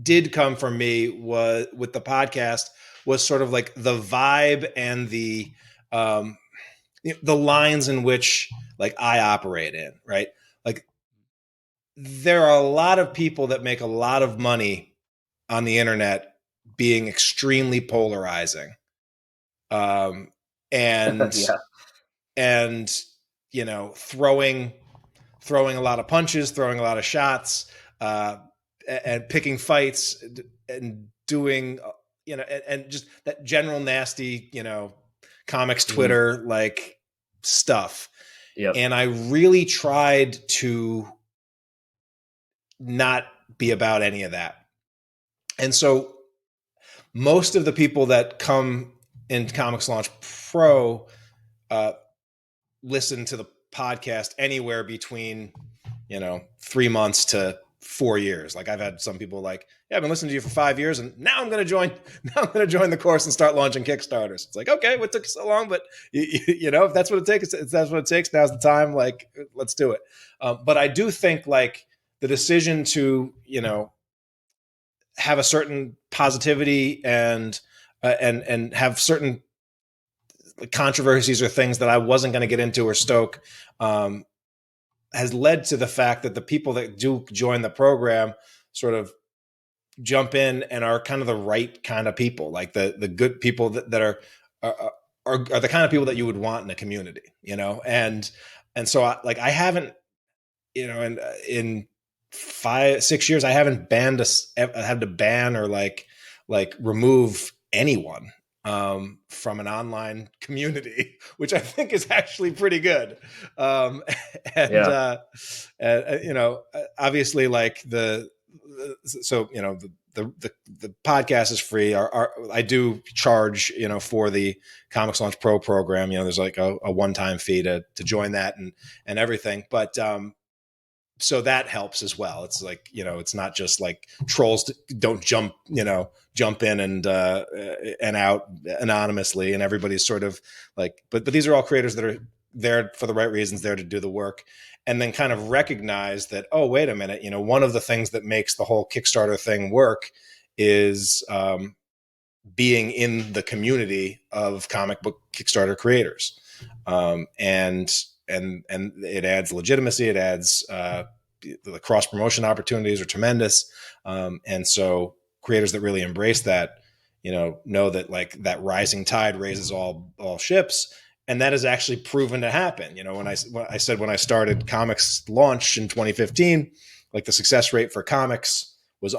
did come from me was with the podcast was sort of like the vibe and the lines in which like I operate in, right? Like there are a lot of people that make a lot of money on the internet being extremely polarizing. And Yeah. and throwing a lot of punches, throwing a lot of shots, and picking fights, and doing and just that general nasty comics Twitter like stuff. Yep. And I really tried to not be about any of that. And so most of the people that come in ComixLaunch Pro listen to the podcast anywhere between 3 months to 4 years. Like I've had some people like, yeah, I've been listening to you for 5 years, and now I'm going to join the course and start launching Kickstarters. It's like, okay, what took so long? But if that's what it takes, if that's what it takes, now's the time. Like, let's do it. But I do think like the decision to have a certain positivity and have certain controversies or things that I wasn't going to get into or stoke, has led to the fact that the people that do join the program sort of jump in and are kind of the right kind of people, like the good people that are the kind of people that you would want in a community, and so I haven't, in 5-6 years, I haven't had to ban or like remove anyone from an online community, which I think is actually pretty good. And obviously, like the podcast is free. I do charge, for the ComixLaunch Pro program. There's like a one-time fee to join that and everything. But so that helps as well. It's like, it's not just like trolls don't jump in and out anonymously, and everybody's sort of like, but these are all creators that are there for the right reasons, there to do the work, and then kind of recognize that, oh, wait a minute, one of the things that makes the whole Kickstarter thing work is being in the community of comic book Kickstarter creators. And it adds legitimacy. It adds the cross promotion opportunities are tremendous. And so creators that really embrace that, know that like that rising tide raises all ships. And that is actually proven to happen. When I said when I started ComixLaunch in 2015, like the success rate for comics was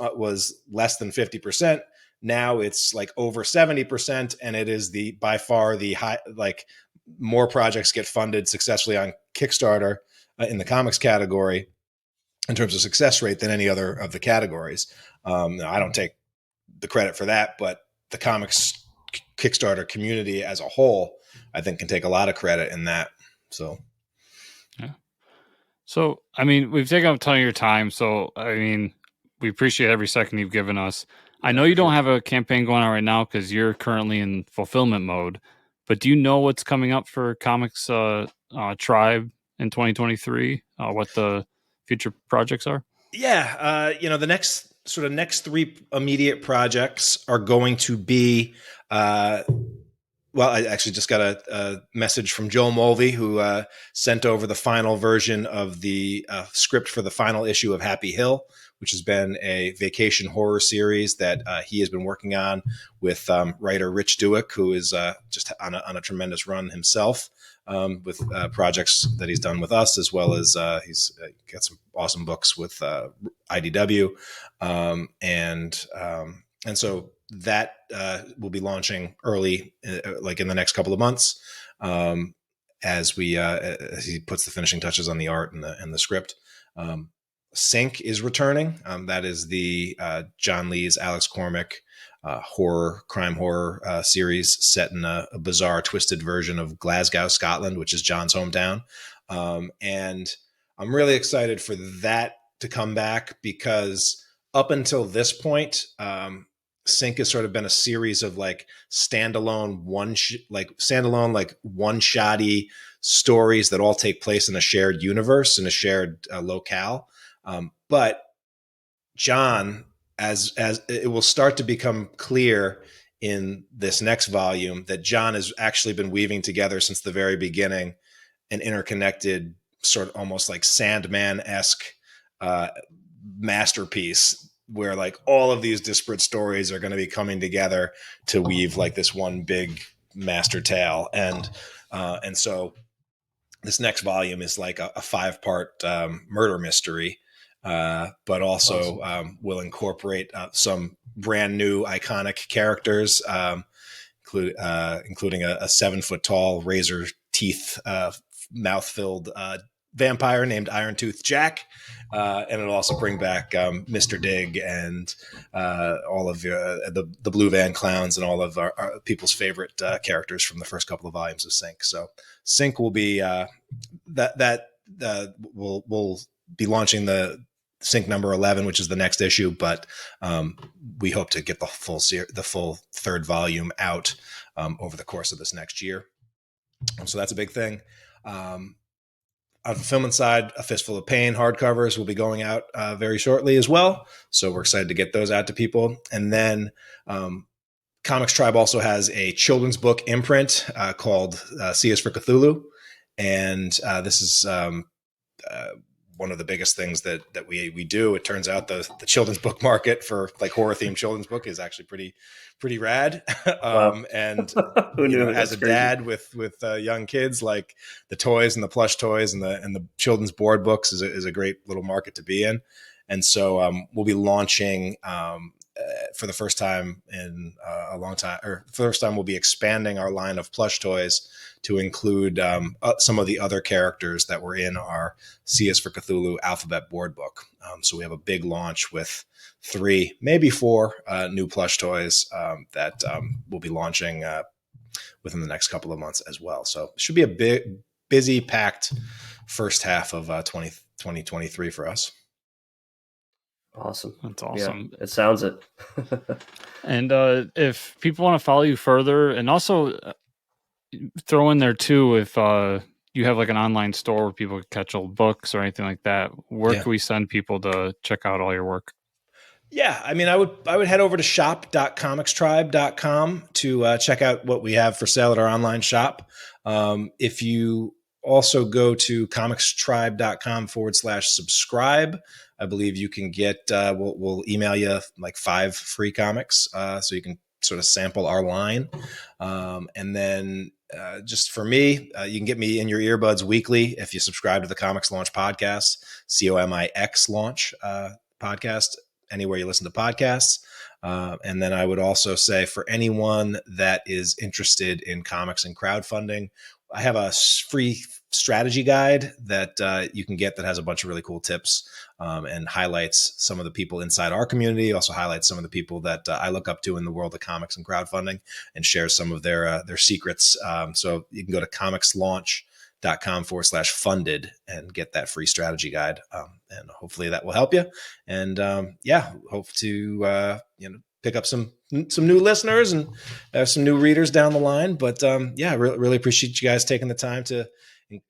less than 50%. Now it's like over 70%, and it is by far the high, like more projects get funded successfully on Kickstarter in the comics category in terms of success rate than any other of the categories. I don't take the credit for that, but the comics Kickstarter community as a whole, I think, can take a lot of credit in that. So, yeah. So, I mean, we've taken up a ton of your time. So, I mean, we appreciate every second you've given us. I know you don't have a campaign going on right now because you're currently in fulfillment mode, but do you know what's coming up for Comics Tribe in 2023? What the future projects are? Yeah, the next 3 immediate projects are going to be. Well, I actually just got a message from Joel Mulvey, who sent over the final version of the script for the final issue of Happy Hill, which has been a vacation horror series that he has been working on with writer Rich Duick, who is just on a tremendous run himself with projects that he's done with us, as well as he's got some awesome books with IDW, and so that will be launching early, like in the next couple of months, as he puts the finishing touches on the art and the script. Sync is returning. That is the John Lee's Alex Cormack crime horror series set in a bizarre, twisted version of Glasgow, Scotland, which is John's hometown. And I'm really excited for that to come back, because up until this point, Sync has sort of been a series of like standalone one-shotty stories that all take place in a shared universe, in a shared locale. But John, as it will start to become clear in this next volume, that John has actually been weaving together since the very beginning an interconnected, sort of almost like Sandman-esque masterpiece where like all of these disparate stories are going to be coming together to weave like this one big master tale. And so this next volume is like a 5-part murder mystery, but also will incorporate some brand new iconic characters, including a 7-foot tall razor teeth, mouth-filled vampire named Iron Tooth Jack. And it'll also bring back Mr. Dig and all of the Blue Van Clowns and all of our people's favorite characters from the first couple of volumes of Sync. So Sync will be we'll be launching the Sync number 11, which is the next issue, but we hope to get the full 3rd volume out over the course of this next year. So that's a big thing. On the fulfillment side, A Fistful of Pain hardcovers will be going out very shortly as well. So we're excited to get those out to people. And then ComixTribe also has a children's book imprint called C is for Cthulhu. And this is one of the biggest things that we do. It turns out the children's book market for like horror themed children's book is actually pretty rad. Wow. And as a dad with young kids, like the toys and the plush toys and the children's board books is a great little market to be in. And so we'll be launching for the first time in a long time, or first time we'll be expanding our line of plush toys to include some of the other characters that were in our C is for Cthulhu alphabet board book. So we have a big launch with 3, maybe 4 new plush toys that we'll be launching within the next couple of months as well. So it should be a big, busy, packed first half of 2023 for us. Awesome. That's awesome. Yeah, it sounds it. And if people want to follow you further, and also throw in there too, if you have like an online store where people can catch old books or anything like that, where can we send people to check out all your work? Yeah, I mean, I would head over to shop.comixtribe.com to check out what we have for sale at our online shop. If you also go to comixtribe.com/subscribe, I believe you can get, we'll email you like 5 free comics so you can sort of sample our line. And then just for me, you can get me in your earbuds weekly if you subscribe to the ComixLaunch podcast, COMIX Launch podcast, anywhere you listen to podcasts. And then I would also say for anyone that is interested in comics and crowdfunding, I have a free strategy guide that you can get that has a bunch of really cool tips and highlights some of the people inside our community, also highlights some of the people that I look up to in the world of comics and crowdfunding, and shares some of their secrets. So you can go to comixlaunch.com/funded and get that free strategy guide. And hopefully that will help you. And hope to pick up some new listeners and some new readers down the line. But really appreciate you guys taking the time to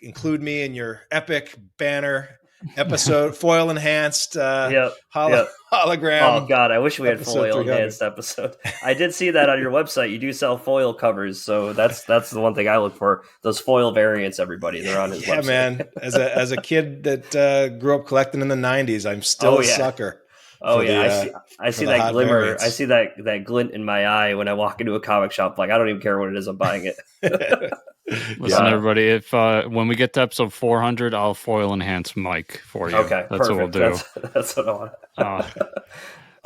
include me in your epic banner episode, foil enhanced hologram. Oh God, I wish we had foil enhanced episode. I did see that on your website. You do sell foil covers, so that's the one thing I look for. Those foil variants, everybody, they're on his website. Yeah, man. As a kid that grew up collecting in the '90s, I'm still a sucker. Oh yeah, I see that glimmer. Variants. I see that glint in my eye when I walk into a comic shop. Like I don't even care what it is, I'm buying it. Listen, everybody, if when we get to episode 400, I'll foil enhance Mike for you. Okay, that's perfect. What we'll do. That's what I want.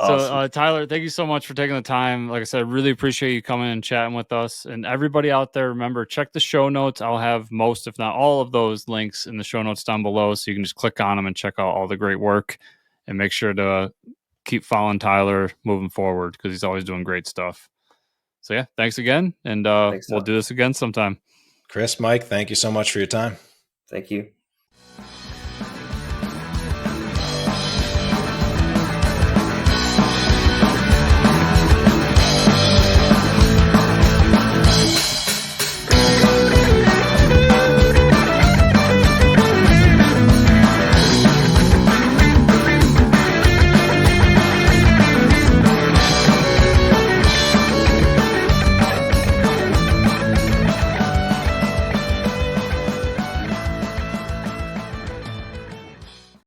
Awesome. So, Tyler, thank you so much for taking the time. Like I said, I really appreciate you coming and chatting with us. And everybody out there, remember, check the show notes. I'll have most, if not all, of those links in the show notes down below, so you can just click on them and check out all the great work. And make sure to keep following Tyler moving forward because he's always doing great stuff. So yeah, thanks again, and we'll do this again sometime. Chris, Mike, thank you so much for your time. Thank you.